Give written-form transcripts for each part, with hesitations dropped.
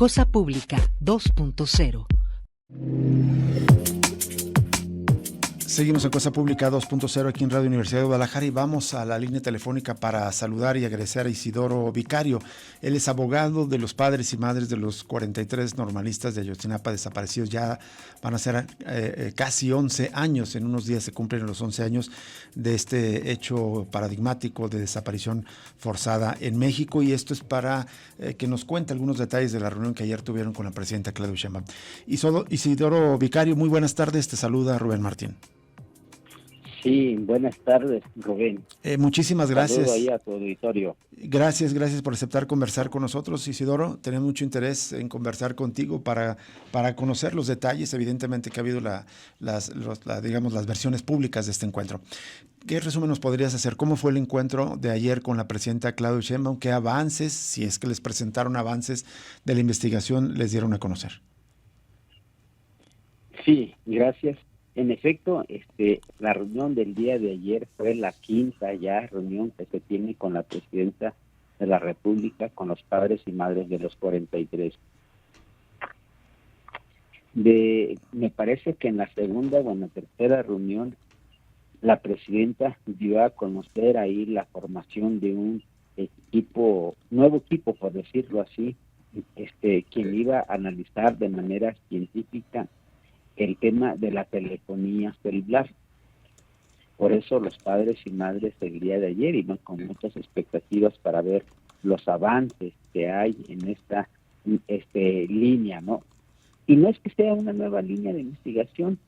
Cosa Pública 2.0. Seguimos en Cosa Pública 2.0 aquí en Radio Universidad de Guadalajara y vamos a la línea telefónica para saludar y agradecer a Isidoro Vicario. Él es abogado de los padres y madres de los 43 normalistas de Ayotzinapa desaparecidos. Ya van a ser casi 11 años, en unos días se cumplen los 11 años de este hecho paradigmático de desaparición forzada en México, y esto es para que nos cuente algunos detalles de la reunión que ayer tuvieron con la presidenta Claudia Sheinbaum. Isidoro Vicario, muy buenas tardes, te saluda Rubén Martín. Sí, buenas tardes, Rubén. Muchísimas gracias. Saludo ahí a tu auditorio. Gracias por aceptar conversar con nosotros, Isidoro. Tenemos mucho interés en conversar contigo para conocer los detalles, evidentemente, que ha habido las versiones públicas de este encuentro. ¿Qué resumen nos podrías hacer? ¿Cómo fue el encuentro de ayer con la presidenta Claudia Sheinbaum? ¿Qué avances, si es que les presentaron avances de la investigación, les dieron a conocer? Sí, gracias. En efecto, la reunión del día de ayer fue la quinta ya reunión que se tiene con la presidenta de la República, con los padres y madres de los 43. Me parece que en la segunda o en la tercera reunión, la presidenta dio a conocer ahí la formación de un nuevo equipo, por decirlo así, quien iba a analizar de manera científica el tema de la telefonía celular. Por eso los padres y madres el día de ayer iban con muchas expectativas para ver los avances que hay en esta línea, ¿no? Y no es que sea una nueva línea de investigación,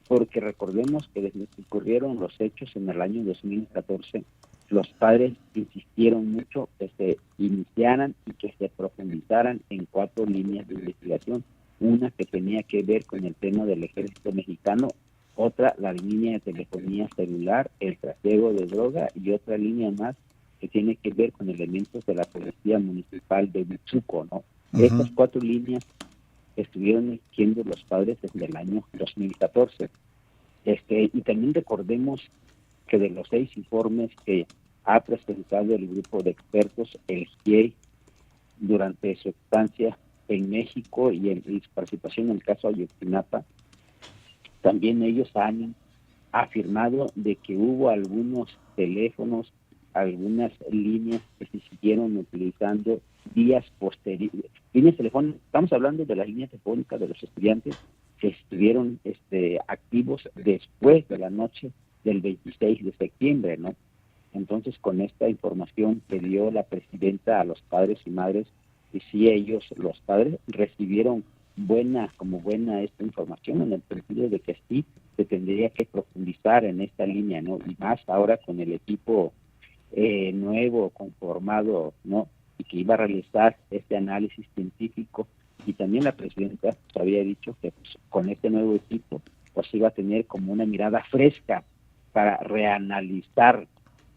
porque recordemos que desde que ocurrieron los hechos en el año 2014, los padres insistieron mucho que se iniciaran y que se profundizaran en 4 líneas de investigación. Una que tenía que ver con el tema del ejército mexicano, otra la línea de telefonía celular, el trasiego de droga, y otra línea más que tiene que ver con elementos de la policía municipal de Huitzuco, ¿no? Uh-huh. Estas 4 líneas estuvieron siendo los padres desde el año 2014. Y también recordemos que de los 6 informes que ha presentado el grupo de expertos, el GIEI, durante su estancia en México y en su participación en el caso Ayotzinapa, también ellos han afirmado de que hubo algunos teléfonos, algunas líneas que se siguieron utilizando días posteriores. Líneas telefónicas, estamos hablando de las líneas telefónicas de los estudiantes que estuvieron activos después de la noche del 26 de septiembre, ¿no? Entonces, con esta información que dio la presidenta a los padres y madres, y sí, ellos, los padres, recibieron buena esta información, en el sentido de que sí se tendría que profundizar en esta línea, ¿no? Y más ahora con el equipo nuevo, conformado, ¿no? Y que iba a realizar este análisis científico. Y también la presidenta había dicho que pues, con este nuevo equipo pues iba a tener como una mirada fresca para reanalizar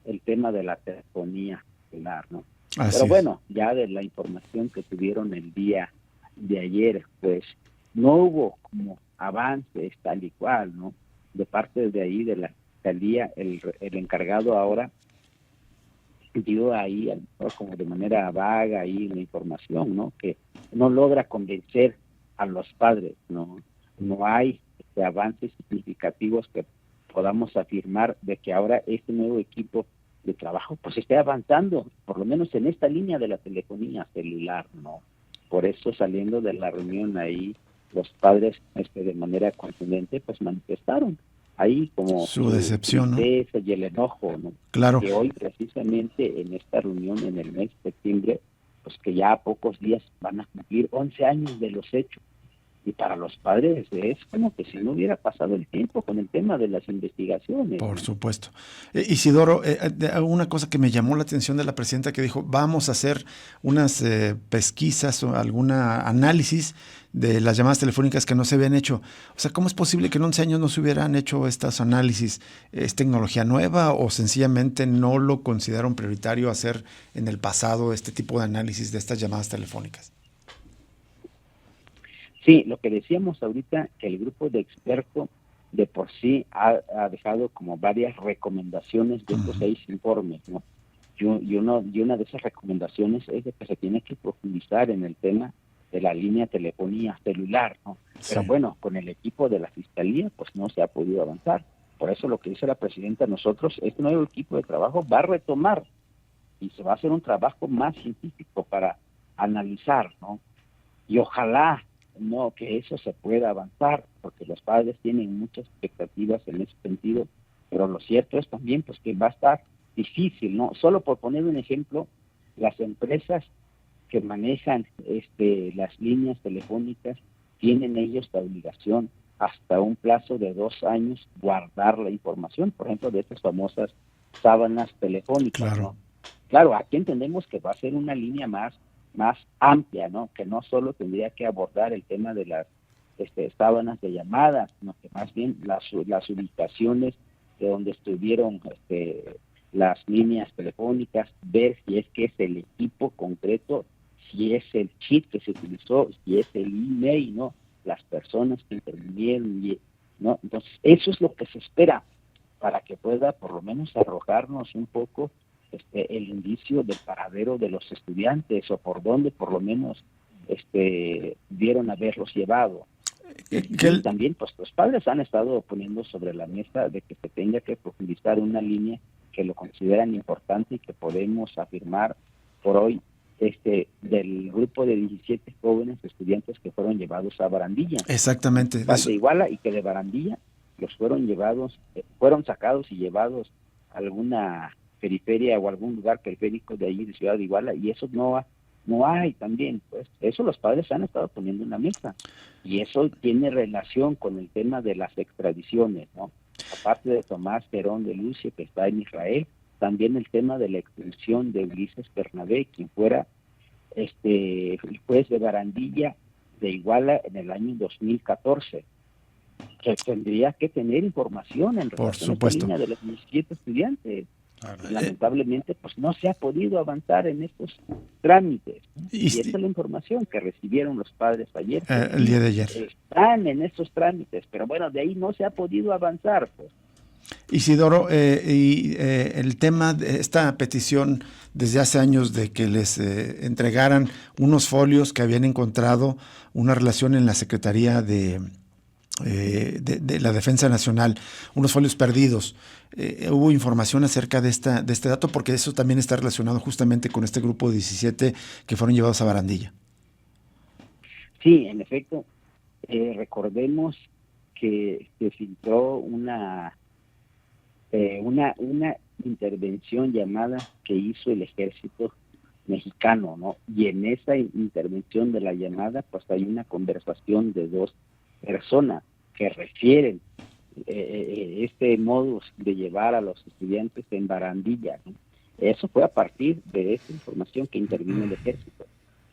el tema de la telefonía celular, ¿no? Pero bueno, ya de la información que tuvieron el día de ayer, pues no hubo como avances tal y cual, ¿no? De parte de ahí de la fiscalía, el encargado ahora dio ahí, a lo mejor como de manera vaga ahí la información, ¿no? Que no logra convencer a los padres, ¿no? No hay avances significativos que podamos afirmar de que ahora este nuevo equipo de trabajo pues esté avanzando, por lo menos en esta línea de la telefonía celular, ¿no? Por eso, saliendo de la reunión ahí, los padres de manera contundente pues manifestaron ahí como su decepción, ¿no? Y el enojo, ¿no? Claro. Que hoy precisamente en esta reunión en el mes de septiembre, pues que ya a pocos días van a cumplir 11 años de los hechos. Y para los padres es como que si no hubiera pasado el tiempo con el tema de las investigaciones. Por supuesto. Isidoro, una cosa que me llamó la atención de la presidenta que dijo, vamos a hacer unas pesquisas o algún análisis de las llamadas telefónicas que no se habían hecho. O sea, ¿cómo es posible que en 11 años no se hubieran hecho estos análisis? ¿Es tecnología nueva o sencillamente no lo consideraron prioritario hacer en el pasado este tipo de análisis de estas llamadas telefónicas? Sí, lo que decíamos ahorita, que el grupo de expertos de por sí ha dejado como varias recomendaciones de estos 6 informes, ¿no? Y una de esas recomendaciones es de que se tiene que profundizar en el tema de la línea de telefonía celular, ¿no? Pero Sí. bueno, con el equipo de la Fiscalía, pues no se ha podido avanzar. Por eso lo que dice la presidenta, nosotros, este nuevo equipo de trabajo va a retomar y se va a hacer un trabajo más científico para analizar, ¿no? Y ojalá, no, que eso se pueda avanzar, porque los padres tienen muchas expectativas en ese sentido, pero lo cierto es también, pues, que va a estar difícil, ¿no? Solo por poner un ejemplo, las empresas que manejan las líneas telefónicas tienen ellos la obligación hasta un plazo de 2 años guardar la información, por ejemplo, de estas famosas sábanas telefónicas, Claro. ¿no? Claro, aquí entendemos que va a ser una línea más amplia, ¿no? Que no solo tendría que abordar el tema de las sábanas de llamadas, sino que más bien las ubicaciones de donde estuvieron las líneas telefónicas, ver si es que es el equipo concreto, si es el chip que se utilizó, si es el email, ¿no? Las personas que intervinieron, ¿no? Entonces, eso es lo que se espera para que pueda por lo menos arrojarnos un poco el indicio del paradero de los estudiantes o por dónde por lo menos dieron haberlos llevado. Y también pues los padres han estado poniendo sobre la mesa de que se tenga que profundizar una línea que lo consideran importante y que podemos afirmar por hoy del grupo de 17 jóvenes estudiantes que fueron llevados a Barandilla. Exactamente. De Iguala, y que de Barandilla los fueron sacados y llevados a alguna periferia o algún lugar periférico de allí de Ciudad de Iguala, y eso no hay también, pues eso los padres han estado poniendo en la mesa, y eso tiene relación con el tema de las extradiciones, ¿no? Aparte de Tomás Perón de Lucio, que está en Israel, también el tema de la expulsión de Ulises Bernabé, quien fuera el juez de Barandilla de Iguala en el año 2014, que tendría que tener información en relación a esta línea de los 17 estudiantes. Claro. Lamentablemente, pues no se ha podido avanzar en estos trámites, ¿no? Y esta es la información que recibieron los padres ayer. El día de ayer. Están en estos trámites, pero bueno, de ahí no se ha podido avanzar, pues. Isidoro, el tema de esta petición desde hace años de que les entregaran unos folios que habían encontrado una relación en la Secretaría de la Defensa Nacional, unos folios perdidos. ¿Hubo información acerca de este dato? Porque eso también está relacionado justamente con este grupo de 17 que fueron llevados a Barandilla. Sí, en efecto. Recordemos que se filtró una intervención llamada que hizo el ejército mexicano, ¿no? Y en esa intervención de la llamada, pues hay una conversación de 2 personas que refieren este modus de llevar a los estudiantes en Barandilla, ¿no? Eso fue a partir de esa información que intervino el ejército.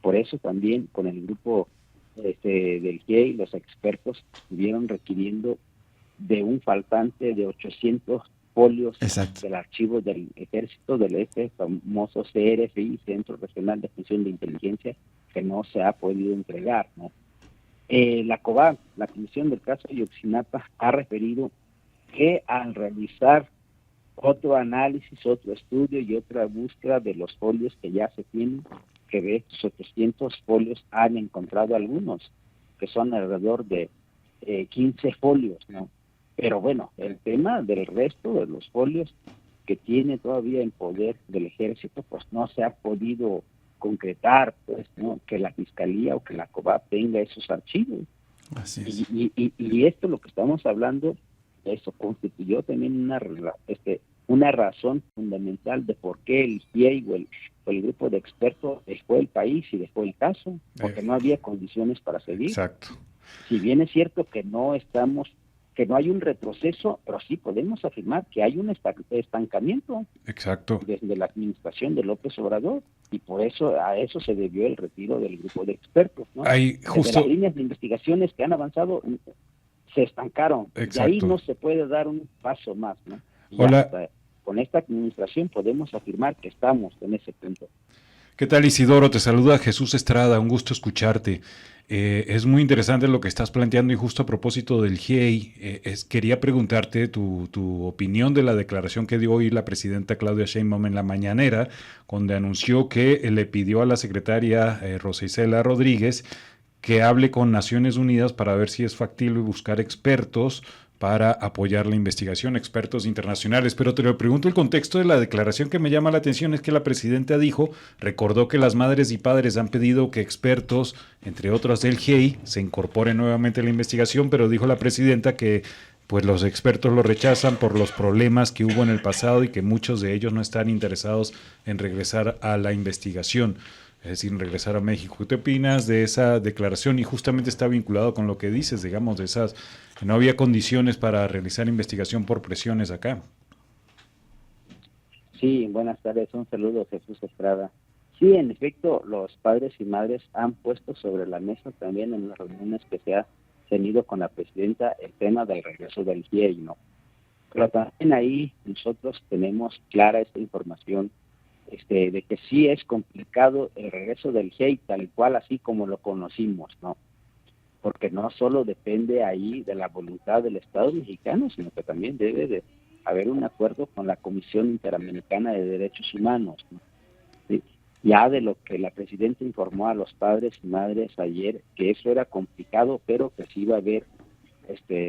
Por eso también con el grupo del GIEI, los expertos estuvieron requiriendo de un faltante de 800 folios del archivo del ejército, del famoso CRFI, Centro Regional de Función de Inteligencia, que no se ha podido entregar, ¿no? La COBAP, la Comisión del Caso Ayotzinapa, ha referido que al realizar otro análisis, otro estudio y otra búsqueda de los folios que ya se tienen, que de estos 800 folios han encontrado algunos, que son alrededor de 15 folios, ¿no? Pero bueno, el tema del resto de los folios que tiene todavía en poder del ejército, pues no se ha podido concretar, pues, ¿no? Que la Fiscalía o que la COBAP tenga esos archivos. Así es. Y esto, lo que estamos hablando, eso constituyó también una razón fundamental de por qué el GIEI o el grupo de expertos dejó el país y dejó el caso, porque no había condiciones para seguir. Exacto. Si bien es cierto que no hay un retroceso, pero sí podemos afirmar que hay un estancamiento. Exacto. Desde la administración de López Obrador, y por eso a eso se debió el retiro del grupo de expertos, ¿no? Desde las líneas de investigaciones que han avanzado se estancaron. Exacto. Y ahí no se puede dar un paso más, ¿no? Y con esta administración podemos afirmar que estamos en ese punto. ¿Qué tal, Isidoro? Te saluda Jesús Estrada, un gusto escucharte. Es muy interesante lo que estás planteando y justo a propósito del GIEI, quería preguntarte tu opinión de la declaración que dio hoy la presidenta Claudia Sheinbaum en la mañanera, donde anunció que le pidió a la secretaria Rosa Isela Rodríguez que hable con Naciones Unidas para ver si es factible buscar expertos para apoyar la investigación, expertos internacionales. Pero te lo pregunto, el contexto de la declaración que me llama la atención es que la presidenta recordó que las madres y padres han pedido que expertos, entre otros del GIEI, se incorporen nuevamente a la investigación, pero dijo la presidenta que pues los expertos lo rechazan por los problemas que hubo en el pasado y que muchos de ellos no están interesados en regresar a la investigación, es decir, regresar a México. ¿Qué opinas de esa declaración? Y justamente está vinculado con lo que dices, digamos, de esas, que no había condiciones para realizar investigación por presiones acá. Sí, buenas tardes, un saludo, Jesús Estrada. Sí, en efecto, los padres y madres han puesto sobre la mesa también en las reuniones que se ha tenido con la presidenta el tema del regreso del GIEI, ¿no? Pero también ahí nosotros tenemos clara esta información de que sí es complicado el regreso del GIEI tal cual así como lo conocimos, ¿no? Porque no solo depende ahí de la voluntad del Estado mexicano, sino que también debe de haber un acuerdo con la Comisión Interamericana de Derechos Humanos, ¿no? ¿Sí? Ya de lo que la presidenta informó a los padres y madres ayer, que eso era complicado, pero que sí iba a haber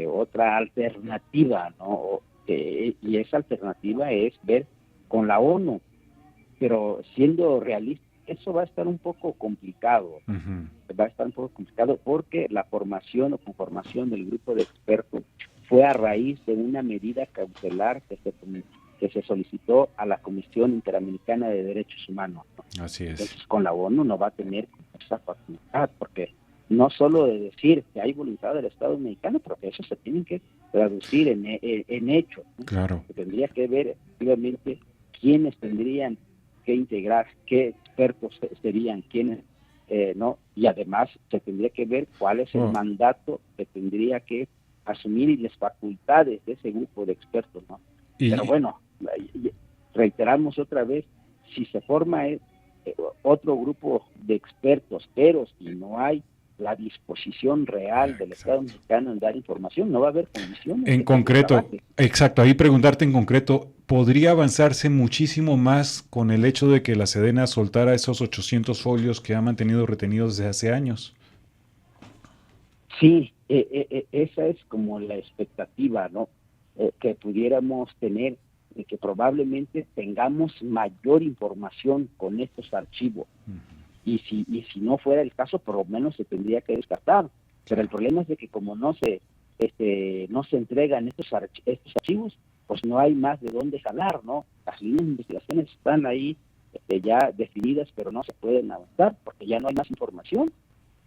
otra alternativa, ¿no? Y esa alternativa es ver con la ONU, pero siendo realista, eso va a estar un poco complicado. Uh-huh. Va a estar un poco complicado porque la formación o conformación del grupo de expertos fue a raíz de una medida cautelar que se solicitó a la Comisión Interamericana de Derechos Humanos, ¿no? Así es. Entonces, con la ONU no va a tener esa facultad, porque no solo de decir que hay voluntad del Estado mexicano, pero que eso se tiene que traducir en hechos, ¿no? Claro. Se tendría que ver efectivamente quiénes tendrían que integrar, qué expertos serían, quiénes, ¿no? Y además se tendría que ver cuál es el mandato que tendría que asumir y las facultades de ese grupo de expertos, ¿no? Pero bueno, reiteramos otra vez, si se forma otro grupo de expertos, pero si no hay la disposición real del Estado mexicano en dar información, no va a haber condiciones. En concreto, exacto, ahí preguntarte en concreto, ¿podría avanzarse muchísimo más con el hecho de que la Sedena soltara esos 800 folios que ha mantenido retenidos desde hace años? Sí, esa es como la expectativa, ¿no? Que pudiéramos tener, de que probablemente tengamos mayor información con estos archivos. Uh-huh. Y si no fuera el caso, por lo menos se tendría que descartar. Pero el problema es de que como no se entregan estos archivos, pues no hay más de dónde jalar, ¿no? Las líneas de investigaciones están ahí ya definidas, pero no se pueden avanzar porque ya no hay más información.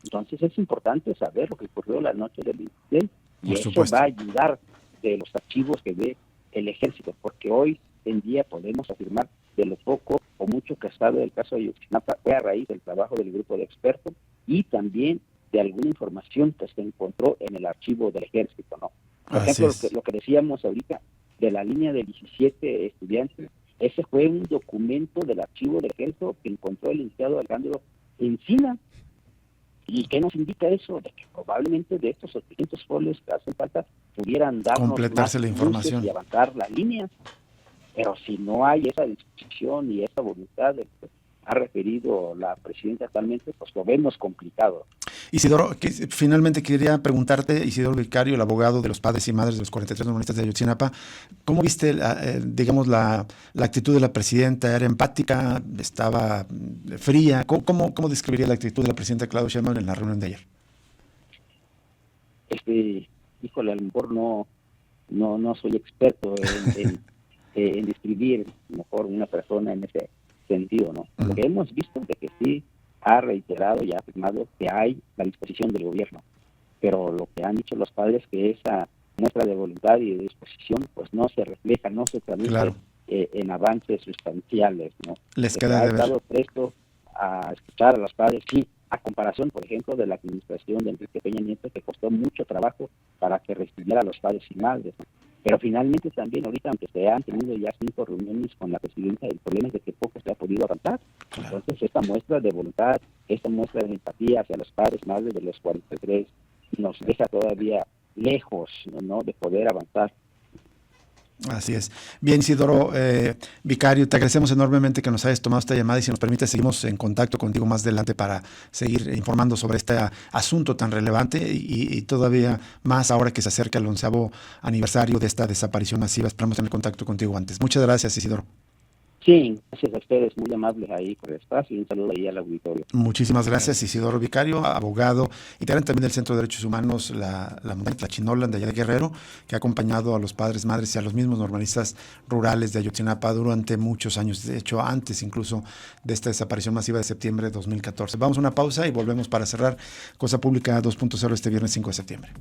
Entonces es importante saber lo que ocurrió la noche del 26 y eso va a ayudar de los archivos que ve el ejército, porque hoy en día podemos afirmar de lo poco o mucho que sabe del caso de Ayotzinapa fue a raíz del trabajo del grupo de expertos y también de alguna información que se encontró en el archivo del ejército, ¿no? Por ejemplo, lo que decíamos ahorita de la línea de 17 estudiantes, ese fue un documento del archivo del ejército que encontró el licenciado Alejandro Encina. ¿Y qué nos indica eso? De que probablemente de estos 800 folios que hacen falta pudieran darnos completarse la información y avanzar las líneas. Pero si no hay esa disposición y esa voluntad de que ha referido la presidenta actualmente, pues lo vemos complicado. Isidoro, finalmente quería preguntarte, Isidoro Vicario, el abogado de los padres y madres de los 43 normalistas de Ayotzinapa, ¿cómo viste, la actitud de la presidenta? ¿Era empática? ¿Estaba fría? ¿Cómo describiría la actitud de la presidenta Claudia Sheinbaum en la reunión de ayer? Híjole, a lo mejor no soy experto en describir mejor una persona en ese sentido, ¿no? Uh-huh. Lo que hemos visto de que sí ha reiterado y ha afirmado que hay la disposición del gobierno, pero lo que han dicho los padres que esa muestra de voluntad y de disposición pues no se refleja, no se traduce en avances sustanciales, ¿no? Les queda de ver. Ha estado presto a escuchar a los padres, sí, a comparación, por ejemplo, de la administración de Enrique Peña Nieto, que costó mucho trabajo para que recibiera a los padres y madres, ¿no? Pero finalmente también ahorita, aunque se han tenido ya 5 reuniones con la presidenta, el problema es de que poco se ha podido avanzar. Claro. Entonces esta muestra de voluntad, esta muestra de empatía hacia los padres y madres de los 43 nos deja todavía lejos, ¿no?, de poder avanzar. Así es. Bien, Isidoro Vicario, te agradecemos enormemente que nos hayas tomado esta llamada y si nos permite seguimos en contacto contigo más adelante para seguir informando sobre este asunto tan relevante y todavía más ahora que se acerca el 11º aniversario de esta desaparición masiva. Esperamos tener contacto contigo antes. Muchas gracias, Isidoro. Sí, gracias a ustedes, muy amables ahí por el espacio y un saludo ahí al auditorio. Muchísimas gracias, Isidoro Vicario, abogado, integrante también del Centro de Derechos Humanos, la montaña Tlachinolan de allá de Guerrero, que ha acompañado a los padres, madres y a los mismos normalistas rurales de Ayotzinapa durante muchos años, de hecho antes incluso de esta desaparición masiva de septiembre de 2014. Vamos a una pausa y volvemos para cerrar Cosa Pública 2.0 este viernes 5 de septiembre.